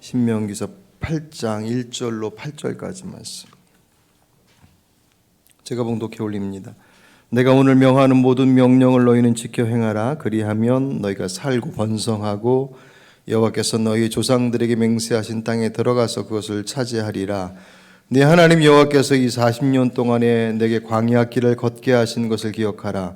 신명기서 8장 1절로 8절까지 말씀 제가 봉독해 올립니다. 내가 오늘 명하는 모든 명령을 너희는 지켜 행하라. 그리하면 너희가 살고 번성하고 여호와께서 너희 조상들에게 맹세하신 땅에 들어가서 그것을 차지하리라. 네 하나님 여호와께서 이 40년 동안에 내게 광야 길을 걷게 하신 것을 기억하라.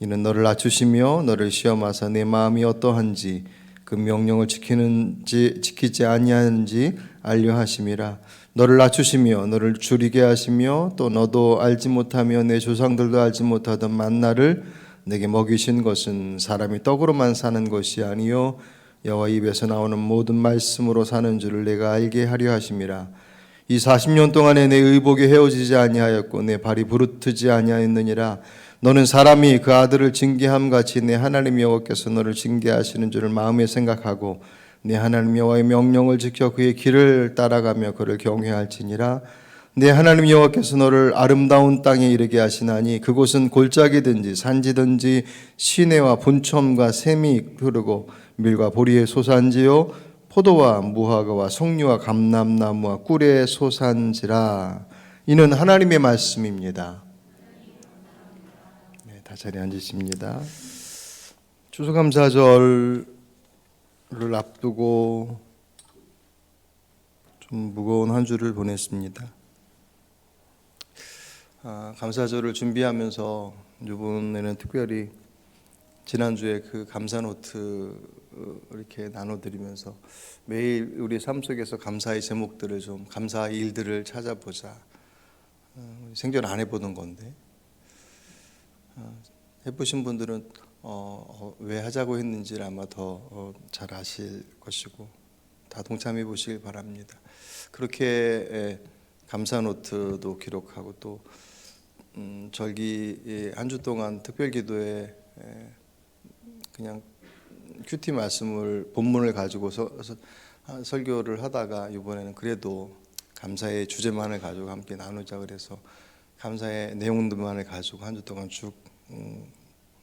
이는 너를 낮추시며 너를 시험하사 내 마음이 어떠한지 그 명령을 지키지 아니하는지 알려 하심이라. 너를 낮추시며 너를 줄이게 하시며 또 너도 알지 못하며 내 조상들도 알지 못하던 만나를 내게 먹이신 것은 사람이 떡으로만 사는 것이 아니요 여호와 입에서 나오는 모든 말씀으로 사는 줄을 내가 알게 하려 하심이라. 이 40년 동안에 내 의복이 헤어지지 아니하였고 내 발이 부르트지 아니하였느니라. 너는 사람이 그 아들을 징계함 같이 내 하나님 여호와께서 너를 징계하시는 줄을 마음에 생각하고 내 하나님 여호와의 명령을 지켜 그의 길을 따라가며 그를 경외할지니라. 내 하나님 여호와께서 너를 아름다운 땅에 이르게 하시나니 그곳은 골짜기든지 산지든지 시내와 분첨과 샘이 흐르고 밀과 보리의 소산지요 포도와 무화과와 석류와 감람나무와 꿀의 소산지라. 이는 하나님의 말씀입니다. 네, 다 자리에 앉으십니다. 추수감사절을 앞두고 좀 무거운 한 주를 보냈습니다. 감사절을 준비하면서 이번에는 특별히 지난주에 그 감사 노트 이렇게 나눠드리면서 매일 우리 삶 속에서 감사의 제목들을 좀 감사의 일들을 찾아보자. 생전 안 해보는 건데 해보신 분들은 왜 하자고 했는지를 아마 더 잘 아실 것이고 다 동참해 보시길 바랍니다. 그렇게 감사 노트도 기록하고 또 절기 한 주 동안 특별 기도에 그냥 큐티 말씀을 본문을 가지고 설교를 하다가 이번에는 그래도 감사의 주제만을 가지고 함께 나누자 그래서 감사의 내용들만을 가지고 한 주 동안 쭉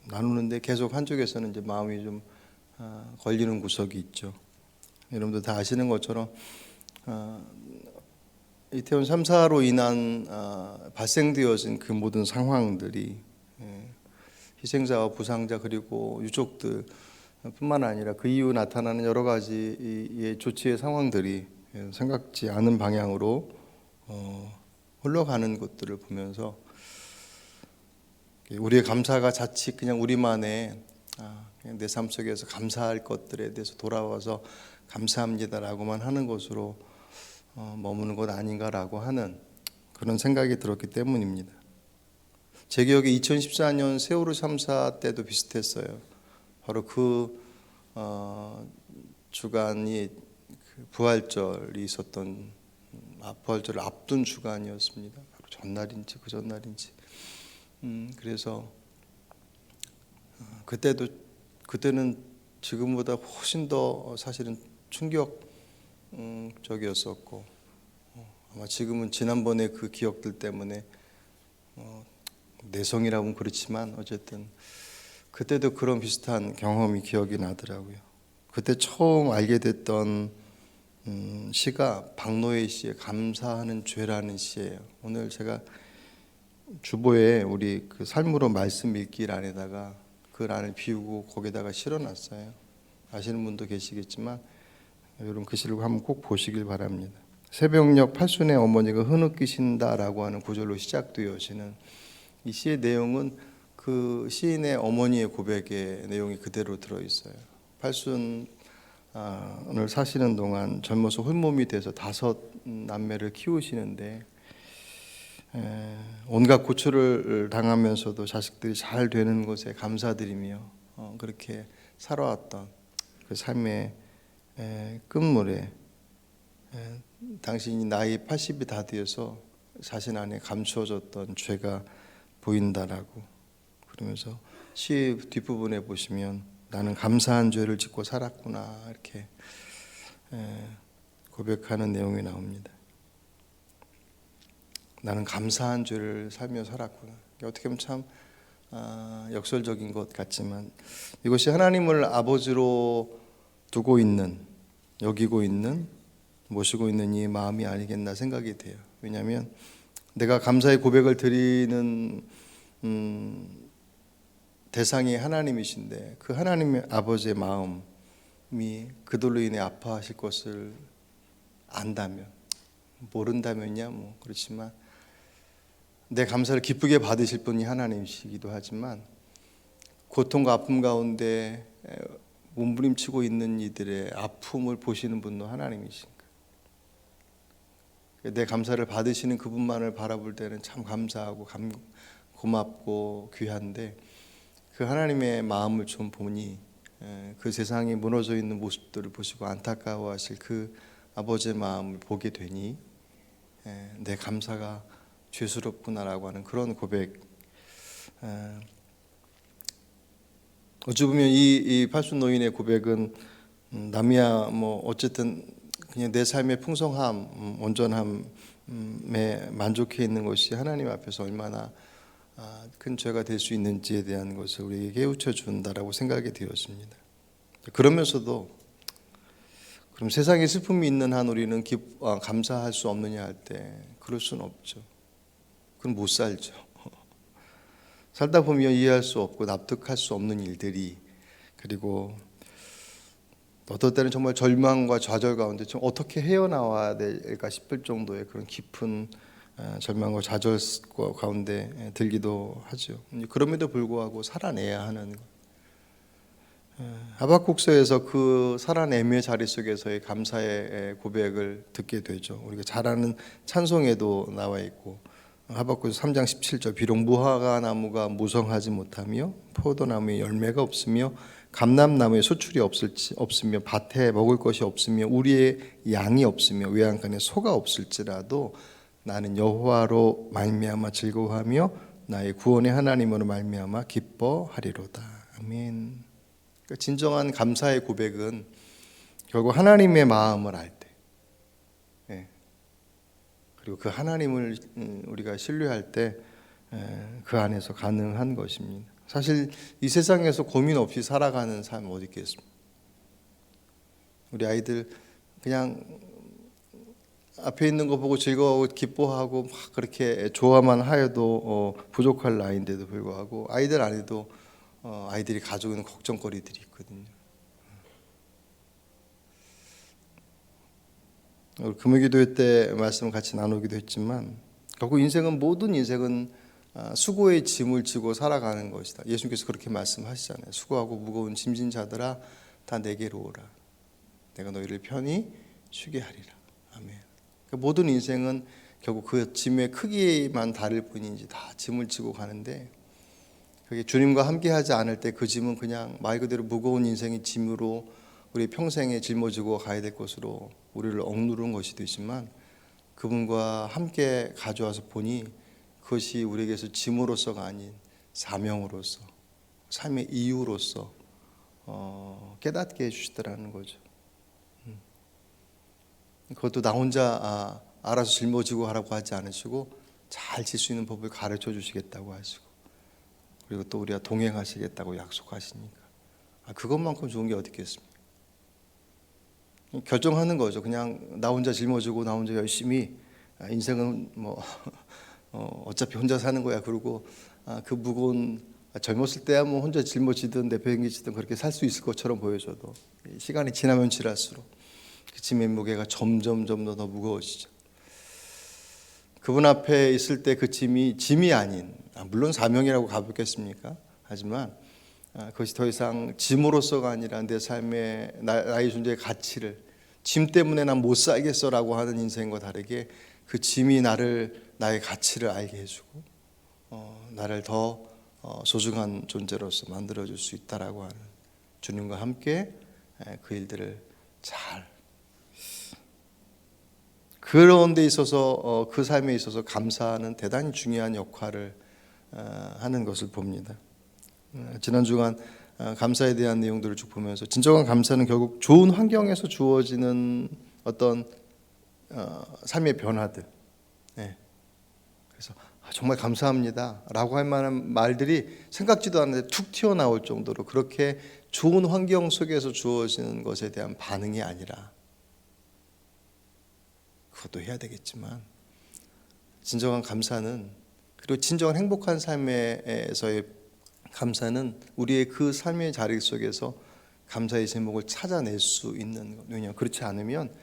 나누는데 계속 한쪽에서는 이제 마음이 좀 걸리는 구석이 있죠. 여러분들 다 아시는 것처럼 이태원 3사로 인한 발생되어진 그 모든 상황들이 희생자와 부상자 그리고 유족들 뿐만 아니라 그 이후 나타나는 여러 가지의 조치의 상황들이 생각지 않은 방향으로 흘러가는 것들을 보면서 우리의 감사가 자칫 그냥 우리만의 그냥 내 삶 속에서 감사할 것들에 대해서 돌아와서 감사합니다라고만 하는 것으로 머무는 것 아닌가라고 하는 그런 생각이 들었기 때문입니다. 제 기억에 2014년 세월호 3사 때도 비슷했어요. 바로 그 주간이 그 부활절이 있었던 부활절을 앞둔 주간이었습니다. 바로 전날인지 그 전날인지. 그래서 그때는 지금보다 훨씬 더 사실은 충격적이었었고 아마 지금은 지난번에 그 기억들 때문에 내성이라고는 그렇지만 어쨌든 그때도 그런 비슷한 경험이 기억이 나더라고요. 그때 처음 알게 됐던 시가 박노해 시의 감사하는 죄라는 시예요. 오늘 제가 주보에 우리 그 삶으로 말씀 읽기 란에다가 그 란을 비우고 거기다가 실어놨어요. 아시는 분도 계시겠지만 여러분 그 시를 한번 꼭 보시길 바랍니다. 새벽녘 팔순의 어머니가 흐느끼신다라고 하는 구절로 시작되어지는 이 시의 내용은 그 시인의 어머니의 고백의 내용이 그대로 들어있어요. 팔순을 사시는 동안 젊어서 홀몸이 돼서 5 남매를 키우시는데 온갖 고초를 당하면서도 자식들이 잘 되는 것에 감사드리며 그렇게 살아왔던 그 삶의 끝물에 당신이 나이 80이 다 되어서 자신 안에 감추어졌던 죄가 보인다라고 그러면서 시 뒷부분에 보시면 나는 감사한 죄를 짓고 살았구나 이렇게 고백하는 내용이 나옵니다. 나는 감사한 죄를 살며 살았구나. 어떻게 보면 참 역설적인 것 같지만 이것이 하나님을 아버지로 두고 있는 여기고 있는 모시고 있는 이 마음이 아니겠나 생각이 돼요. 왜냐하면 내가 감사의 고백을 드리는 대상이 하나님이신데 그 하나님의 아버지의 마음이 그들로 인해 아파하실 것을 안다면, 모른다면야 뭐 그렇지만 내 감사를 기쁘게 받으실 분이 하나님이시기도 하지만 고통과 아픔 가운데 몸부림치고 있는 이들의 아픔을 보시는 분도 하나님이신가. 내 감사를 받으시는 그분만을 바라볼 때는 참 감사하고 고맙고 귀한데 그 하나님의 마음을 좀 보니 그 세상이 무너져 있는 모습들을 보시고 안타까워하실 그 아버지의 마음을 보게 되니 내 감사가 죄스럽구나라고 하는 그런 고백. 어찌 보면 이 팔순 노인의 고백은 남이야 뭐 어쨌든 그냥 내 삶의 풍성함, 온전함에 만족해 있는 것이 하나님 앞에서 얼마나 큰 죄가 될 수 있는지에 대한 것을 우리에게 깨우쳐 준다라고 생각이 되었습니다. 그러면서도 그럼 세상에 슬픔이 있는 한 우리는 감사할 수 없느냐 할 때 그럴 수는 없죠. 그럼 못 살죠. 살다 보면 이해할 수 없고 납득할 수 없는 일들이, 그리고 어떨 때는 정말 절망과 좌절 가운데 좀 어떻게 헤어나와야 될까 싶을 정도의 그런 깊은 절망과 좌절 가운데 들기도 하죠. 그럼에도 불구하고 살아내야 하는 것. 하박국서에서 그 살아내미의 자리 속에서의 감사의 고백을 듣게 되죠. 우리가 잘 아는 찬송에도 나와 있고 하박국서 3장 17절 비록 무화과 나무가 무성하지 못하며 포도나무에 열매가 없으며 감람나무에 수출이 없으며 밭에 먹을 것이 없으며 우리의 양이 없으며 외양간에 소가 없을지라도 나는 여호와로 말미암아 즐거워하며 나의 구원의 하나님으로 말미암아 기뻐하리로다. 아멘. 그러니까 진정한 감사의 고백은 결국 하나님의 마음을 알 때, 그리고 그 하나님을 우리가 신뢰할 때 그 안에서 가능한 것입니다. 사실 이 세상에서 고민 없이 살아가는 삶 어디 있겠습니까? 우리 아이들 그냥 앞에 있는 거 보고 즐거워하고 기뻐하고 막 그렇게 좋아만 하여도 부족할 나이인데도 불구하고 아이들 안에도 아이들이 가지고 있는 걱정거리들이 있거든요. 금요기도회 때 말씀을 같이 나누기도 했지만 결국 모든 인생은 수고의 짐을 지고 살아가는 것이다. 예수님께서 그렇게 말씀하시잖아요. 수고하고 무거운 짐진 자들아 다 내게로 오라. 내가 너희를 편히 쉬게 하리라. 아멘. 그러니까 모든 인생은 결국 그 짐의 크기만 다를 뿐이지 다 짐을 지고 가는데 그게 주님과 함께하지 않을 때 그 짐은 그냥 말 그대로 무거운 인생의 짐으로 우리 평생에 짊어지고 가야 될 것으로 우리를 억누른 것이 되지만 그분과 함께 가져와서 보니 그것이 우리에게서 짐으로서가 아닌 사명으로서 삶의 이유로서 깨닫게 해주시더라는 거죠. 그것도 나 혼자 알아서 짊어지고 하라고 하지 않으시고 잘 질 수 있는 법을 가르쳐 주시겠다고 하시고 그리고 또 우리와 동행하시겠다고 약속하시니까 그것만큼 좋은 게 어디 있겠습니까? 결정하는 거죠. 그냥 나 혼자 짊어지고 나 혼자 열심히 인생은 뭐 어차피 혼자 사는 거야. 그리고 그 무거운 젊었을 때야 뭐 혼자 짊어지든 내팽개치든 그렇게 살 수 있을 것처럼 보여져도 시간이 지나면 지날수록 그 짐의 무게가 점점 더 무거워지죠. 그분 앞에 있을 때 그 짐이 아닌 물론 사명이라고 가볍겠습니까? 하지만 그것이 더 이상 짐으로서가 아니라 내 삶의 나의 존재의 가치를 짐 때문에 난 못 살겠어라고 하는 인생과 다르게 그 짐이 나의 가치를 알게 해주고 나를 더 소중한 존재로서 만들어줄 수 있다라고 하는 주님과 함께 그 일들을 잘 그런 데 있어서 그 삶에 있어서 감사는 대단히 중요한 역할을 하는 것을 봅니다. 지난 주간 감사에 대한 내용들을 쭉 보면서 진정한 감사는 결국 좋은 환경에서 주어지는 어떤 삶의 변화들. 그래서 정말 감사합니다라고 할 만한 말들이 생각지도 않는데 툭 튀어나올 정도로 그렇게 좋은 환경 속에서 주어지는 것에 대한 반응이 아니라 그것도 해야 되겠지만 진정한 감사는, 그리고 진정한 행복한 삶에서의 감사는 우리의 그 삶의 자리 속에서 감사의 제목을 찾아낼 수 있는 거예요. 왜냐하면 그렇지 않으면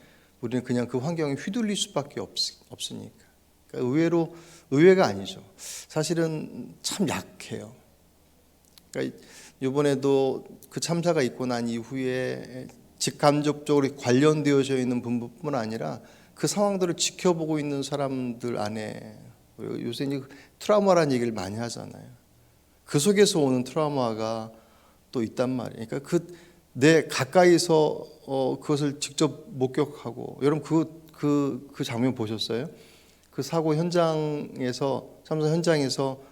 우리는 그냥 그 환경에 휘둘릴 수밖에 없으니까. 그러니까 의외가 아니죠. 사실은 참 약해요. 그러니까 이번에도 그 참사가 있고 난 이후에 직간접적으로 관련되어져 있는 분뿐만 아니라 그 상황들을 지켜보고 있는 사람들 안에, 요새 이제 트라우마라는 얘기를 많이 하잖아요. 그 속에서 오는 트라우마가 또 있단 말이에요. 그러니까 내 가까이서 그것을 직접 목격하고, 여러분 그 장면 보셨어요? 그 사고 현장에서, 참사 현장에서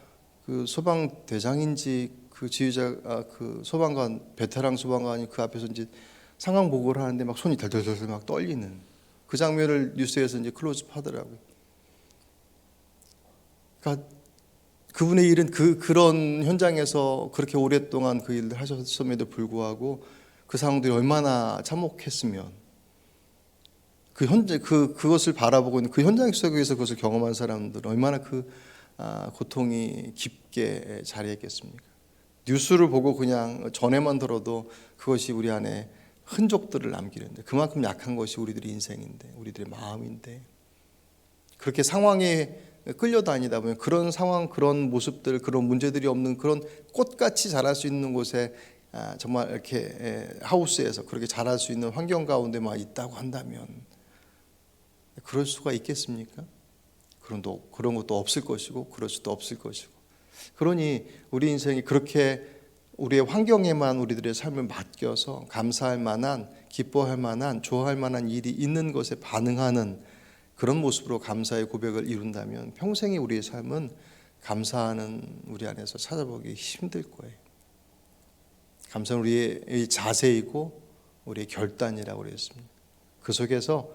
그 소방대장인지 그 지휘자, 그 소방관, 베테랑 소방관이 그 앞에서 이제 상황 보고를 하는데 막 손이 덜덜덜 막 떨리는 그 장면을 뉴스에서 이제 클로즈업 하더라고요. 그러니까 그분의 일은 그런 현장에서 그렇게 오랫동안 그 일을 하셨음에도 불구하고 그 상황들이 얼마나 참혹했으면, 그것을 바라보고 있는 그 현장 속에서 그것을 경험한 사람들은 얼마나 고통이 깊게 자리했겠습니까? 뉴스를 보고 그냥 전에만 들어도 그것이 우리 안에 흔적들을 남기는데, 그만큼 약한 것이 우리들의 인생인데, 우리들의 마음인데, 그렇게 상황에 끌려다니다 보면 그런 상황, 그런 모습들, 그런 문제들이 없는 그런 꽃같이 자랄 수 있는 곳에, 정말 이렇게 하우스에서 그렇게 자랄 수 있는 환경 가운데만 있다고 한다면 그럴 수가 있겠습니까? 그런 것도 없을 것이고 그럴 수도 없을 것이고. 그러니 우리 인생이 그렇게 우리의 환경에만 우리들의 삶을 맡겨서 감사할 만한, 기뻐할 만한, 좋아할 만한 일이 있는 것에 반응하는 그런 모습으로 감사의 고백을 이룬다면 평생의 우리의 삶은 감사하는 우리 안에서 찾아보기 힘들 거예요. 감사는 우리의 자세이고 우리의 결단이라고 그랬습니다. 그 속에서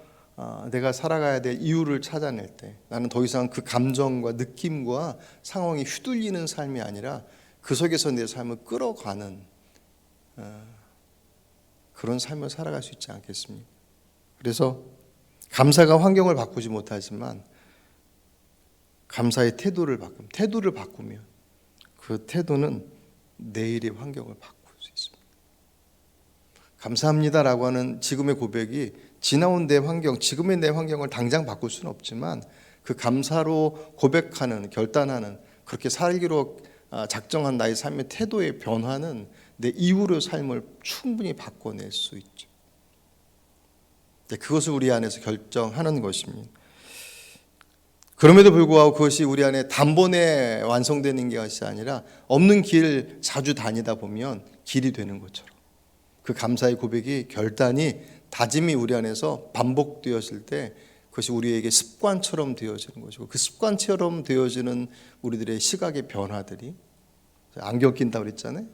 내가 살아가야 될 이유를 찾아낼 때, 나는 더 이상 그 감정과 느낌과 상황에 휘둘리는 삶이 아니라 그 속에서 내 삶을 끌어가는 그런 삶을 살아갈 수 있지 않겠습니까? 그래서 감사가 환경을 바꾸지 못하지만 감사의 태도를 바꾸면 그 태도는 내일의 환경을 바꿀 수 있습니다. 감사합니다라고 하는 지금의 고백이 지나온 내 환경, 지금의 내 환경을 당장 바꿀 수는 없지만 그 감사로 고백하는, 결단하는, 그렇게 살기로 작정한 나의 삶의 태도의 변화는 내 이후의 삶을 충분히 바꿔낼 수 있죠. 그것을 우리 안에서 결정하는 것입니다. 그럼에도 불구하고 그것이 우리 안에 단번에 완성되는 것이 아니라 없는 길 자주 다니다 보면 길이 되는 것처럼, 그 감사의 고백이, 결단이, 다짐이 우리 안에서 반복되었을 때 그것이 우리에게 습관처럼 되어지는 것이고, 그 습관처럼 되어지는 우리들의 시각의 변화들이, 안경 낀다고 그랬잖아요.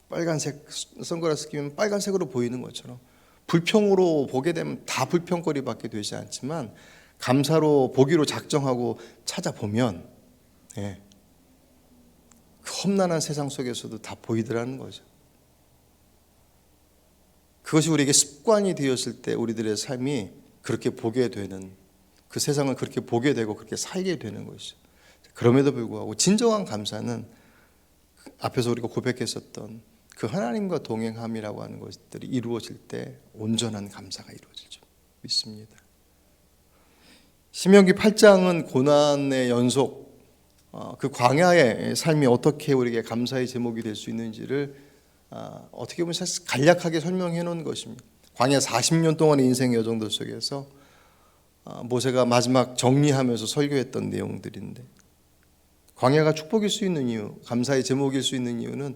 빨간색 선글라스 끼면 빨간색으로 보이는 것처럼 불평으로 보게 되면 다 불평거리밖에 되지 않지만 감사로 보기로 작정하고 찾아보면 그 험난한 세상 속에서도 다 보이더라는 거죠. 그것이 우리에게 습관이 되었을 때 우리들의 삶이 그렇게 보게 되는, 그 세상을 그렇게 보게 되고 그렇게 살게 되는 것이죠. 그럼에도 불구하고 진정한 감사는 앞에서 우리가 고백했었던 그 하나님과 동행함이라고 하는 것들이 이루어질 때 온전한 감사가 이루어질 줄 믿습니다. 신명기 8장은 고난의 연속, 그 광야의 삶이 어떻게 우리에게 감사의 제목이 될 수 있는지를 어떻게 보면 간략하게 설명해 놓은 것입니다. 광야 40년 동안의 인생 여정들 속에서 모세가 마지막 정리하면서 설교했던 내용들인데, 광야가 축복일 수 있는 이유, 감사의 제목일 수 있는 이유는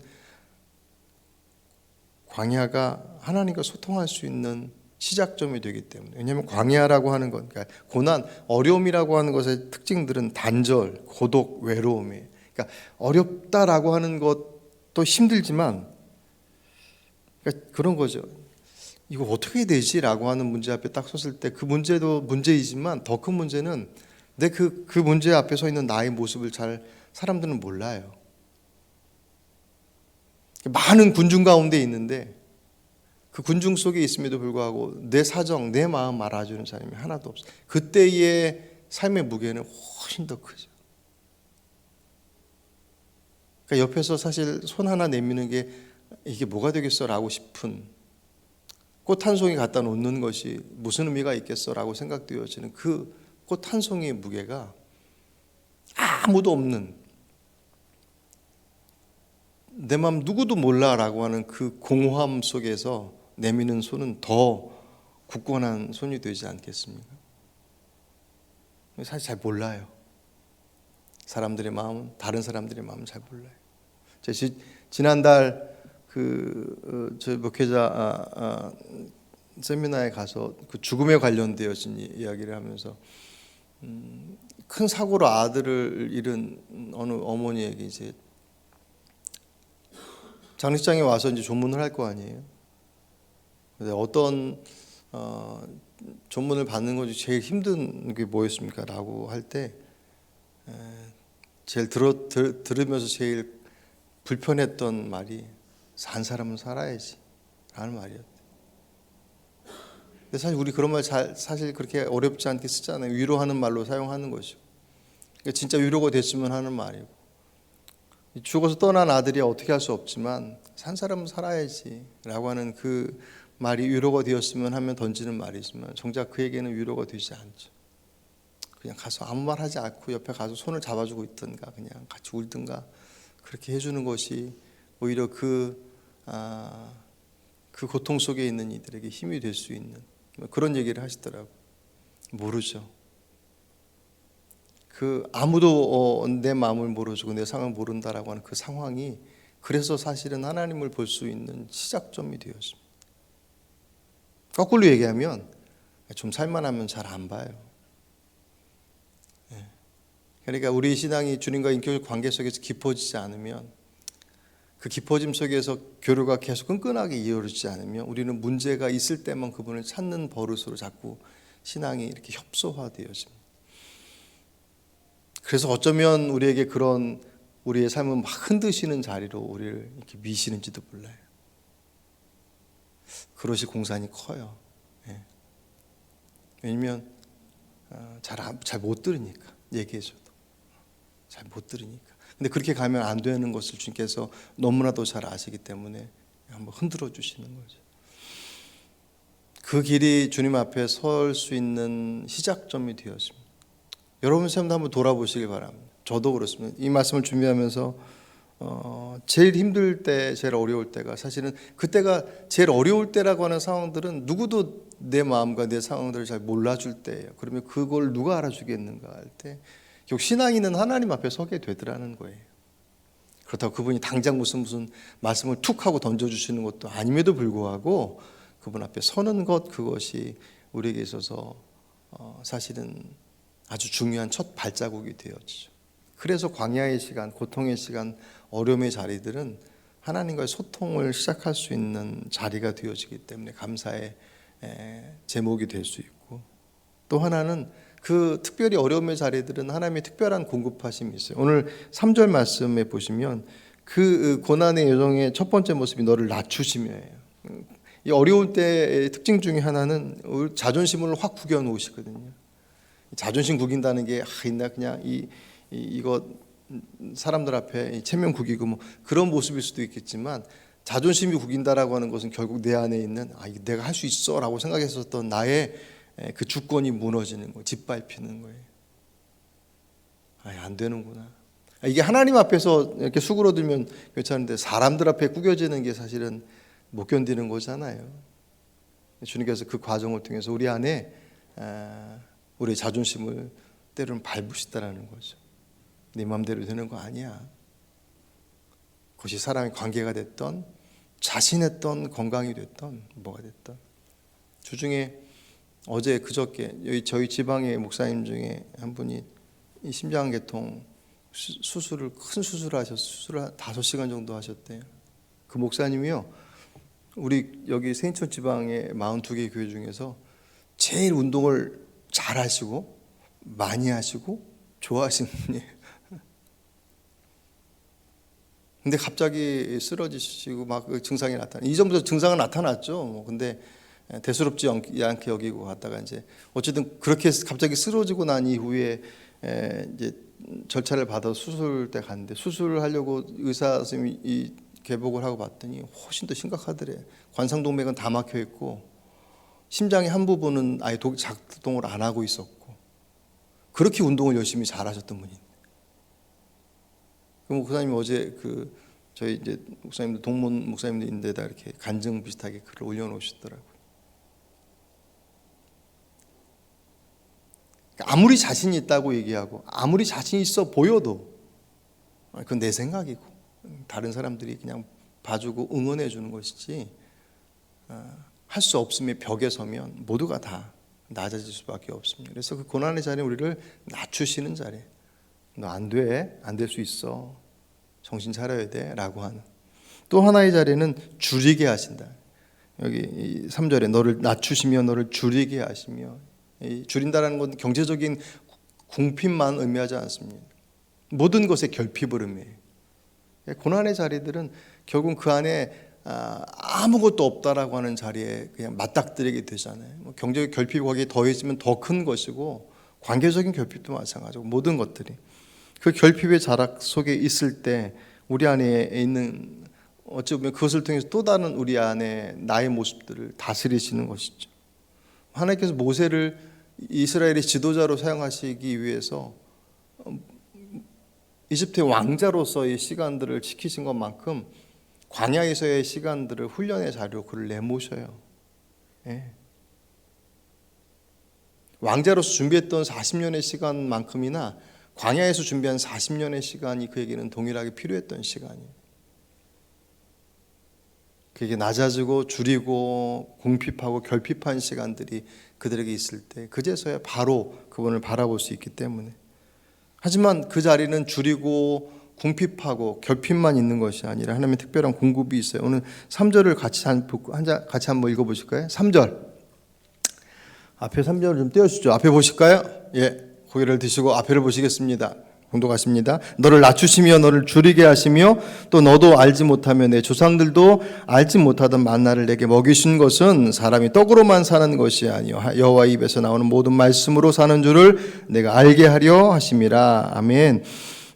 광야가 하나님과 소통할 수 있는 시작점이 되기 때문에. 왜냐하면 광야라고 하는 것, 그러니까 고난, 어려움이라고 하는 것의 특징들은 단절, 고독, 외로움이에요. 그러니까 어렵다라고 하는 것도 힘들지만, 그러니까 그런 거죠. 이거 어떻게 되지라고 하는 문제 앞에 딱 섰을 때 그 문제도 문제이지만 더 큰 문제는 내 그 문제 앞에 서 있는 나의 모습을 잘 사람들은 몰라요. 많은 군중 가운데 있는데 그 군중 속에 있음에도 불구하고 내 사정, 내 마음 알아주는 사람이 하나도 없어요. 그때의 삶의 무게는 훨씬 더 크죠. 그러니까 옆에서 사실 손 하나 내미는 게 이게 뭐가 되겠어라고 싶은, 꽃 한 송이 갖다 놓는 것이 무슨 의미가 있겠어라고 생각되어지는 그 꽃 한 송이의 무게가 아무도 없는, 내 마음 누구도 몰라라고 하는 그 공허함 속에서 내미는 손은 더 굳건한 손이 되지 않겠습니까? 사실 잘 몰라요. 사람들의 마음은, 다른 사람들의 마음은 잘 몰라요. 지난달 저희 목회자 세미나에 가서 그 죽음에 관련되어진 이야기를 하면서 큰 사고로 아들을 잃은 어느 어머니에게 이제 장례식장에 와서 이제 조문을 할 거 아니에요. 근데 어떤 조문을 받는 것이 제일 힘든 게 뭐였습니까? 라고 할 때 제일 들으면서 제일 불편했던 말이 산 사람은 살아야지 라는 말이었대요. 근데 사실 우리 그런 말 사실 그렇게 어렵지 않게 쓰잖아요. 위로하는 말로 사용하는 것이고, 그러니까 진짜 위로가 됐으면 하는 말이고, 죽어서 떠난 아들이 어떻게 할 수 없지만 산 사람은 살아야지 라고 하는 그 말이 위로가 되었으면 하면 던지는 말이지만 정작 그에게는 위로가 되지 않죠. 그냥 가서 아무 말 하지 않고 옆에 가서 손을 잡아주고 있든가 그냥 같이 울든가 그렇게 해주는 것이 오히려 그 고통 속에 있는 이들에게 힘이 될 수 있는 그런 얘기를 하시더라고요. 모르죠. 그 아무도 내 마음을 모르고 내 상황을 모른다라고 하는 그 상황이, 그래서 사실은 하나님을 볼 수 있는 시작점이 되었습니다. 거꾸로 얘기하면 좀 살만하면 잘 안 봐요. 그러니까 우리 신앙이 주님과 인격적 관계 속에서 깊어지지 않으면, 그 깊어짐 속에서 교류가 계속 끈끈하게 이어지지 않으면 우리는 문제가 있을 때만 그분을 찾는 버릇으로 자꾸 신앙이 이렇게 협소화되어집니다. 그래서 어쩌면 우리에게 그런 우리의 삶을 막 흔드시는 자리로 우리를 이렇게 미시는지도 몰라요. 그러실 공산이 커요. 왜냐면 잘 못 들으니까, 얘기해줘도 잘 못 들으니까. 근데 그렇게 가면 안 되는 것을 주님께서 너무나도 잘 아시기 때문에 한번 흔들어 주시는 거죠. 그 길이 주님 앞에 설 수 있는 시작점이 되었습니다. 여러분 삶도 한번 돌아보시길 바랍니다. 저도 그렇습니다. 이 말씀을 준비하면서 제일 힘들 때, 제일 어려울 때가, 사실은 그때가 제일 어려울 때라고 하는 상황들은 누구도 내 마음과 내 상황들을 잘 몰라줄 때예요. 그러면 그걸 누가 알아주겠는가 할 때 결국 신앙인은 하나님 앞에 서게 되더라는 거예요. 그렇다고 그분이 당장 무슨 말씀을 툭 하고 던져주시는 것도 아님에도 불구하고 그분 앞에 서는 것, 그것이 우리에게 있어서 사실은 아주 중요한 첫 발자국이 되었죠. 그래서 광야의 시간, 고통의 시간, 어려움의 자리들은 하나님과의 소통을 시작할 수 있는 자리가 되어지기 때문에 감사의 제목이 될 수 있고, 또 하나는 그 특별히 어려움의 자리들은 하나님의 특별한 공급하심이 있어요. 오늘 3절 말씀에 보시면 그 고난의 여정의 첫 번째 모습이 너를 낮추심이에요. 이 어려울 때의 특징 중에 하나는 자존심을 확 구겨 놓으시거든요. 자존심 구긴다는 게 나 그냥 이거 사람들 앞에 체면 구기고 뭐 그런 모습일 수도 있겠지만, 자존심이 구긴다라고 하는 것은 결국 내 안에 있는 내가 할 수 있어라고 생각했었던 나의 그 주권이 무너지는 거예요. 짓밟히는 거예요. 안 되는구나. 이게 하나님 앞에서 이렇게 수그러들면 괜찮은데 사람들 앞에 구겨지는 게 사실은 못 견디는 거잖아요. 주님께서 그 과정을 통해서 우리 안에 우리의 자존심을 때로는 밟으시다라는 거죠. 네 마음대로 되는 거 아니야. 그것이 사람의 관계가 됐던, 자신했던, 건강이 됐던, 뭐가 됐던. 주중에 어제 그저께 여기 저희 지방의 목사님 중에 한 분이 이 심장계통 수술을, 큰 수술을 하셨어요. 수술을 5시간 정도 하셨대요. 그 목사님이요, 우리 여기 세인천 지방의 42개 교회 중에서 제일 운동을 잘 하시고 많이 하시고 좋아하시는 분이에요. 근데 갑자기 쓰러지시고 막 그 증상이 나타나. 이전부터 증상은 나타났죠. 근데 대수롭지 않게 여기고 갔다가 이제 어쨌든 그렇게 갑자기 쓰러지고 난 이후에 이제 절차를 받아 수술대 갔는데 수술을 하려고 의사 선생님이 이 개복을 하고 봤더니 훨씬 더 심각하더래. 관상동맥은 다 막혀 있고 심장의 한 부분은 아예 작동을 안 하고 있었고 그렇게 운동을 열심히 잘하셨던 분인데. 그럼 목사님이 어제 저희 이제 목사님들 동문 목사님들인데다 이렇게 간증 비슷하게 글을 올려놓으시더라고요. 아무리 자신이 있다고 얘기하고 아무리 자신 있어 보여도 그건 내 생각이고 다른 사람들이 그냥 봐주고 응원해 주는 것이지 할 수 없음의 벽에 서면 모두가 다 낮아질 수밖에 없습니다. 그래서 그 고난의 자리는 우리를 낮추시는 자리예요. 너 안 돼, 안 될 수 있어, 정신 차려야 돼 라고 하는. 또 하나의 자리는 줄이게 하신다. 여기 3절에 너를 낮추시며 너를 줄이게 하시며, 줄인다는 건 경제적인 궁핍만 의미하지 않습니다. 모든 것에 결핍을 의미해요. 고난의 자리들은 결국 그 안에 아무것도 없다라고 하는 자리에 그냥 맞닥뜨리게 되잖아요. 경제적 결핍이 거기에 더해지면 더 큰 것이고 관계적인 결핍도 마찬가지고 모든 것들이 그 결핍의 자락 속에 있을 때 우리 안에 있는 어찌 보면 그것을 통해서 또 다른 우리 안에 나의 모습들을 다스리시는 것이죠. 하나님께서 모세를 이스라엘의 지도자로 사용하시기 위해서 이집트의 왕자로서의 시간들을 지키신 것만큼 광야에서의 시간들을 훈련의 자료로 그를 내모셔요. 예. 왕자로서 준비했던 40년의 시간만큼이나 광야에서 준비한 40년의 시간이 그에게는 동일하게 필요했던 시간이에요. 그에게 낮아지고 줄이고 궁핍하고 결핍한 시간들이 그들에게 있을 때 그제서야 바로 그분을 바라볼 수 있기 때문에. 하지만 그 자리는 줄이고 궁핍하고 결핍만 있는 것이 아니라 하나님의 특별한 공급이 있어요. 오늘 3절을 같이 한번 읽어보실까요? 3절 앞에 3절을 좀 띄워주시죠. 앞에 보실까요? 예, 고개를 드시고 앞에를 보시겠습니다. 공독하십니다. 너를 낮추시며 너를 줄이게 하시며 또 너도 알지 못하며 내 조상들도 알지 못하던 만나를 내게 먹이신 것은 사람이 떡으로만 사는 것이 아니요 여호와 입에서 나오는 모든 말씀으로 사는 줄을 내가 알게 하려 하심이라. 아멘.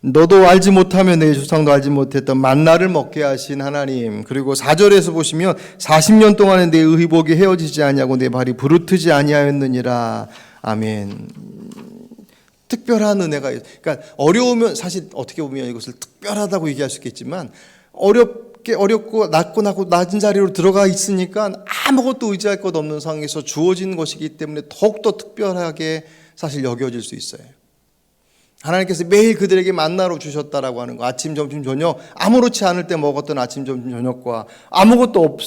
너도 알지 못하며 내 조상도 알지 못했던 만나를 먹게 하신 하나님. 그리고 4절에서 보시면 40년 동안에 내 의복이 헤어지지 아니하고 내 발이 부르트지 아니하였느니라. 아멘. 특별한 은혜가, 그러니까 어려우면 사실 어떻게 보면 이것을 특별하다고 얘기할 수 있겠지만 어렵고 낮은 자리로 들어가 있으니까 아무것도 의지할 것 없는 상황에서 주어진 것이기 때문에 더욱더 특별하게 사실 여겨질 수 있어요. 하나님께서 매일 그들에게 만나로 주셨다라고 하는 거, 아침, 점심, 저녁, 아무렇지 않을 때 먹었던 아침, 점심, 저녁과 아무것도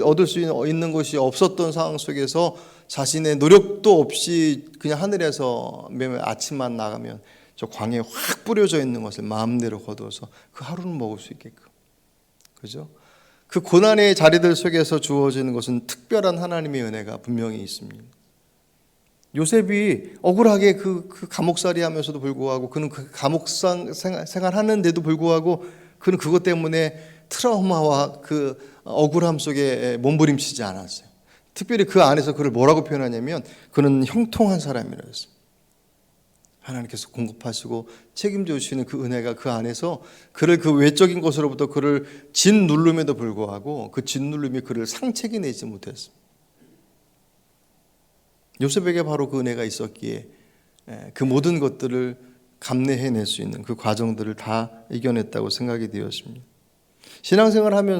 얻을 수 있는 것이 없었던 상황 속에서 자신의 노력도 없이 그냥 하늘에서 매일 아침만 나가면 저 광야에 확 뿌려져 있는 것을 마음대로 거두어서 그 하루는 먹을 수 있게끔. 그죠? 그 고난의 자리들 속에서 주어지는 것은 특별한 하나님의 은혜가 분명히 있습니다. 요셉이 억울하게 그 감옥살이 하면서도 불구하고 그는 그 감옥 생활하는데도 불구하고 그는 그것 때문에 트라우마와 그 억울함 속에 몸부림치지 않았어요. 특별히 그 안에서 그를 뭐라고 표현하냐면 그는 형통한 사람이라고 했어요. 하나님께서 공급하시고 책임져 주시는 그 은혜가 그 안에서 그를 그 외적인 것으로부터 그를 짓누름에도 불구하고 그 짓누름이 그를 상책이 내지 못했습니다. 요셉에게 바로 그 은혜가 있었기에 그 모든 것들을 감내해낼 수 있는 그 과정들을 다 이겨냈다고 생각이 되었습니다. 신앙생활하지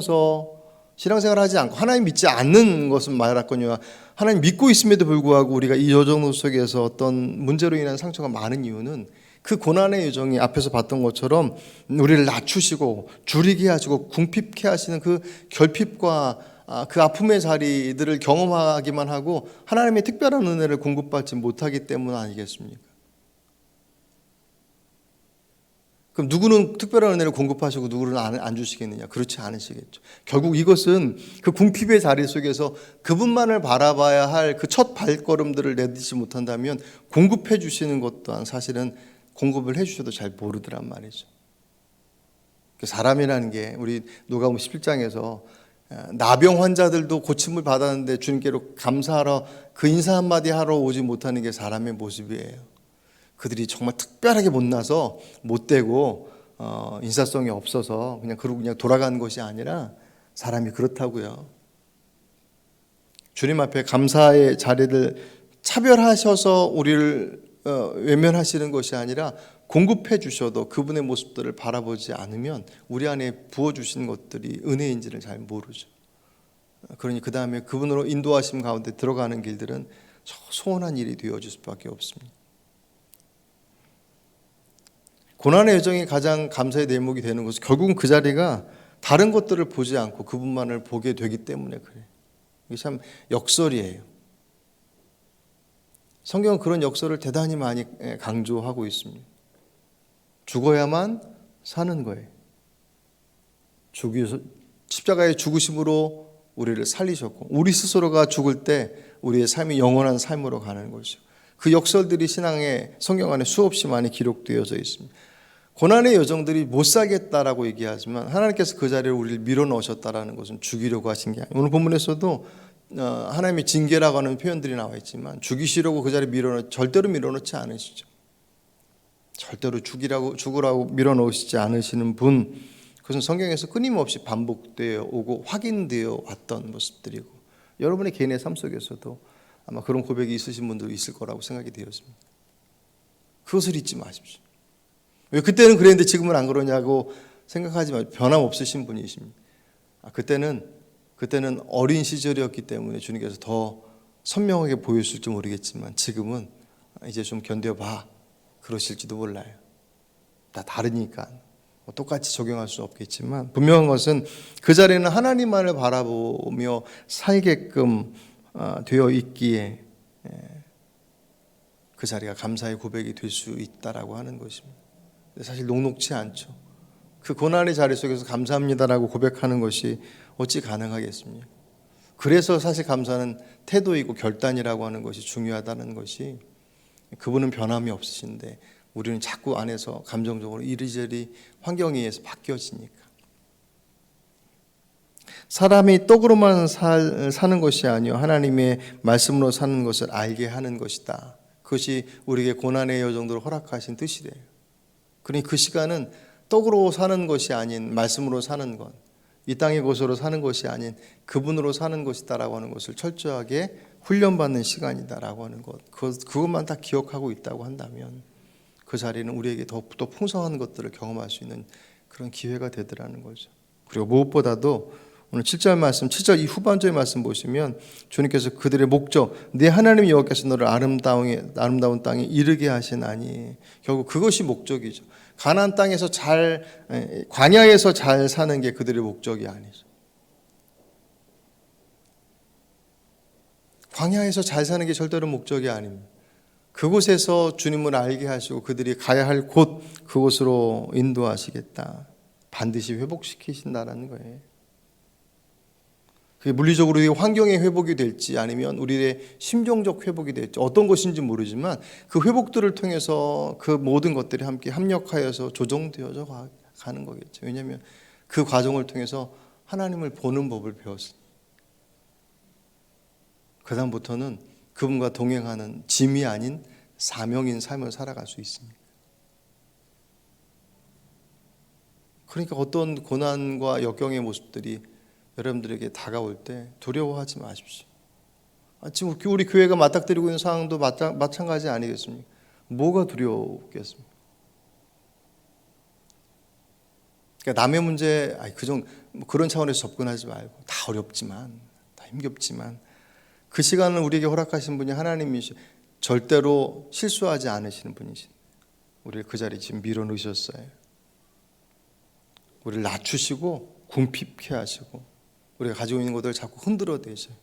않고 하나님 믿지 않는 것은 말하거니와 하나님 믿고 있음에도 불구하고 우리가 이 여정 속에서 어떤 문제로 인한 상처가 많은 이유는 그 고난의 여정이 앞에서 봤던 것처럼 우리를 낮추시고 줄이게 하시고 궁핍케 하시는 그 결핍과 그 아픔의 자리들을 경험하기만 하고 하나님의 특별한 은혜를 공급받지 못하기 때문 아니겠습니까? 그럼 누구는 특별한 은혜를 공급하시고 누구는 안 주시겠느냐? 그렇지 않으시겠죠. 결국 이것은 그 궁핍의 자리 속에서 그분만을 바라봐야 할 그 첫 발걸음들을 내딛지 못한다면 공급해 주시는 것 또한 사실은 공급을 해 주셔도 잘 모르더란 말이죠. 사람이라는 게 우리 누가복음 17장에서 나병 환자들도 고침을 받았는데 주님께로 감사하러 그 인사 한마디 하러 오지 못하는 게 사람의 모습이에요. 그들이 정말 특별하게 못나서 못되고 인사성이 없어서 그러고 그냥 돌아간 것이 아니라 사람이 그렇다고요. 주님 앞에 감사의 자리를 차별하셔서 우리를 외면하시는 것이 아니라 공급해 주셔도 그분의 모습들을 바라보지 않으면 우리 안에 부어주신 것들이 은혜인지를 잘 모르죠. 그러니 그 다음에 그분으로 인도하심 가운데 들어가는 길들은 소원한 일이 되어질 수밖에 없습니다. 고난의 여정이 가장 감사의 대목이 되는 것은 결국은 그 자리가 다른 것들을 보지 않고 그분만을 보게 되기 때문에 그래요. 이게 참 역설이에요. 성경은 그런 역설을 대단히 많이 강조하고 있습니다. 죽어야만 사는 거예요. 십자가의 죽으심으로 우리를 살리셨고 우리 스스로가 죽을 때 우리의 삶이 영원한 삶으로 가는 것이죠. 그 역설들이 신앙의 성경 안에 수없이 많이 기록되어져 있습니다. 고난의 여정들이 못 살겠다라고 얘기하지만 하나님께서 그 자리에 우리를 밀어넣으셨다라는 것은 죽이려고 하신 게 아니에요. 오늘 본문에서도 하나님의 징계라고 하는 표현들이 나와 있지만 죽이시려고 그 자리에 절대로 밀어넣지 않으시죠. 절대로 죽으라고 밀어넣으시지 않으시는 분, 그것은 성경에서 끊임없이 반복되어 오고 확인되어 왔던 모습들이고 여러분의 개인의 삶 속에서도 아마 그런 고백이 있으신 분도 있을 거라고 생각이 되었습니다. 그것을 잊지 마십시오. 왜 그때는 그랬는데 지금은 안 그러냐고 생각하지 마십시오. 변함없으신 분이십니다. 그때는 어린 시절이었기 때문에 주님께서 더 선명하게 보였을지 모르겠지만 지금은 이제 좀 견뎌봐 그러실지도 몰라요. 다 다르니까 똑같이 적용할 수 없겠지만 분명한 것은 그 자리에는 하나님만을 바라보며 살게끔 되어 있기에 그 자리가 감사의 고백이 될 수 있다라고 하는 것입니다. 사실 녹록치 않죠. 그 고난의 자리 속에서 감사합니다라고 고백하는 것이 어찌 가능하겠습니까? 그래서 사실 감사는 태도이고 결단이라고 하는 것이 중요하다는 것이 그분은 변함이 없으신데 우리는 자꾸 안에서 감정적으로 이리저리 환경에 의해서 바뀌어지니까. 사람이 떡으로만 사는 것이 아니요 하나님의 말씀으로 사는 것을 알게 하는 것이다. 그것이 우리에게 고난의 여정도로 허락하신 뜻이래요. 그러니 그 시간은 떡으로 사는 것이 아닌 말씀으로 사는 것, 이 땅의 것으로 사는 것이 아닌 그분으로 사는 것이다라고 하는 것을 철저하게 훈련받는 시간이다라고 하는 것, 그것만 다 기억하고 있다고 한다면 그 자리는 우리에게 더 풍성한 것들을 경험할 수 있는 그런 기회가 되더라는 거죠. 그리고 무엇보다도 오늘 7절 말씀, 7절 이 후반절의 말씀 보시면 주님께서 그들의 목적, 내 하나님 여호와께서 너를 아름다운 땅에 이르게 하시나니, 결국 그것이 목적이죠. 가나안 땅에서 광야에서 잘 사는 게 그들의 목적이 아니죠. 광야에서 잘 사는 게 절대로 목적이 아닙니다. 그곳에서 주님을 알게 하시고 그들이 가야 할 곳, 그곳으로 인도하시겠다. 반드시 회복시키신다라는 거예요. 그게 물리적으로 환경의 회복이 될지 아니면 우리의 심정적 회복이 될지 어떤 것인지 모르지만 그 회복들을 통해서 그 모든 것들이 함께 합력하여서 조정되어져 가는 거겠죠. 왜냐하면 그 과정을 통해서 하나님을 보는 법을 배웠습니다. 그 다음부터는 그분과 동행하는 짐이 아닌 사명인 삶을 살아갈 수 있습니다. 그러니까 어떤 고난과 역경의 모습들이 여러분들에게 다가올 때 두려워하지 마십시오. 지금 우리 교회가 맞닥뜨리고 있는 상황도 마찬가지 아니겠습니까? 뭐가 두려웠겠습니까? 그러니까 남의 문제, 그런 차원에서 접근하지 말고 다 어렵지만, 다 힘겹지만 그 시간을 우리에게 허락하신 분이 하나님이시, 절대로 실수하지 않으시는 분이신, 우리를 그 자리에 지금 밀어넣으셨어요. 우리를 낮추시고 궁핍케 하시고 우리가 가지고 있는 것들을 자꾸 흔들어 대셔요.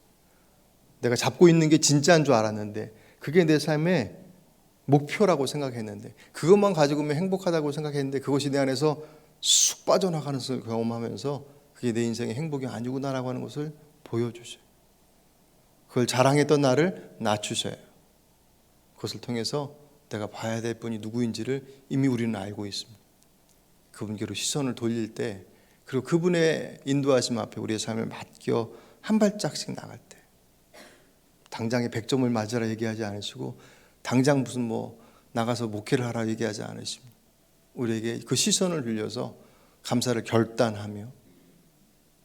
내가 잡고 있는 게 진짜인 줄 알았는데 그게 내 삶의 목표라고 생각했는데 그것만 가지고면 행복하다고 생각했는데 그것이 내 안에서 쑥 빠져나가는 것을 경험하면서 그게 내 인생의 행복이 아니구나라고 하는 것을 보여주셔요. 그걸 자랑했던 나를 낮추셔요. 그것을 통해서 내가 봐야 될 분이 누구인지를 이미 우리는 알고 있습니다. 그분께로 시선을 돌릴 때, 그리고 그분의 인도하심 앞에 우리의 삶을 맡겨 한 발짝씩 나갈 때, 당장에 100점을 맞으라 얘기하지 않으시고 당장 무슨 뭐 나가서 목회를 하라 얘기하지 않으십니다. 우리에게 그 시선을 빌려서 감사를 결단하며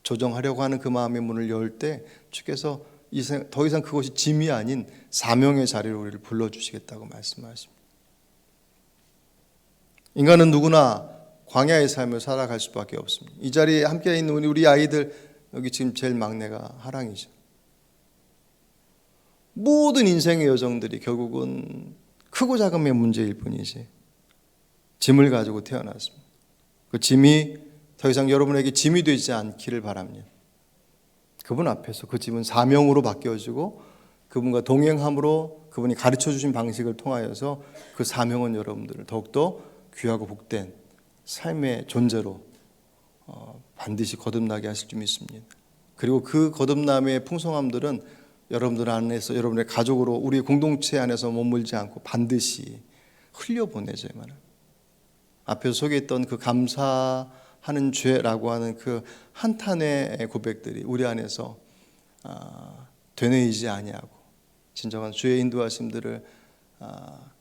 조정하려고 하는 그 마음의 문을 열 때 주께서 더 이상 그것이 짐이 아닌 사명의 자리로 우리를 불러주시겠다고 말씀하십니다. 인간은 누구나 광야의 삶을 살아갈 수밖에 없습니다. 이 자리에 함께 있는 우리 아이들, 여기 지금 제일 막내가 하랑이죠. 모든 인생의 여정들이 결국은 크고 작음의 문제일 뿐이지 짐을 가지고 태어났습니다. 그 짐이 더 이상 여러분에게 짐이 되지 않기를 바랍니다. 그분 앞에서 그 짐은 사명으로 바뀌어지고 그분과 동행함으로 그분이 가르쳐 주신 방식을 통하여서 그 사명은 여러분들을 더욱더 귀하고 복된 삶의 존재로 반드시 거듭나게 하실 줄 믿습니다. 그리고 그 거듭남의 풍성함들은 여러분들 안에서, 여러분의 가족으로, 우리 공동체 안에서 머물지 않고 반드시 흘려보내져야만 합니다. 앞에서 소개했던 그 감사하는 죄라고 하는 그 한탄의 고백들이 우리 안에서 되뇌이지 아니하고 진정한 주의 인도하심들을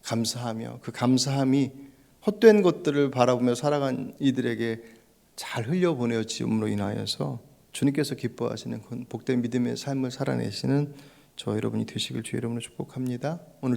감사하며 그 감사함이 헛된 것들을 바라보며 살아간 이들에게 잘 흘려보내어짐으로 인하여서 주님께서 기뻐하시는 그 복된 믿음의 삶을 살아내시는 저 여러분이 되시길 주의 이름으로 축복합니다. 오늘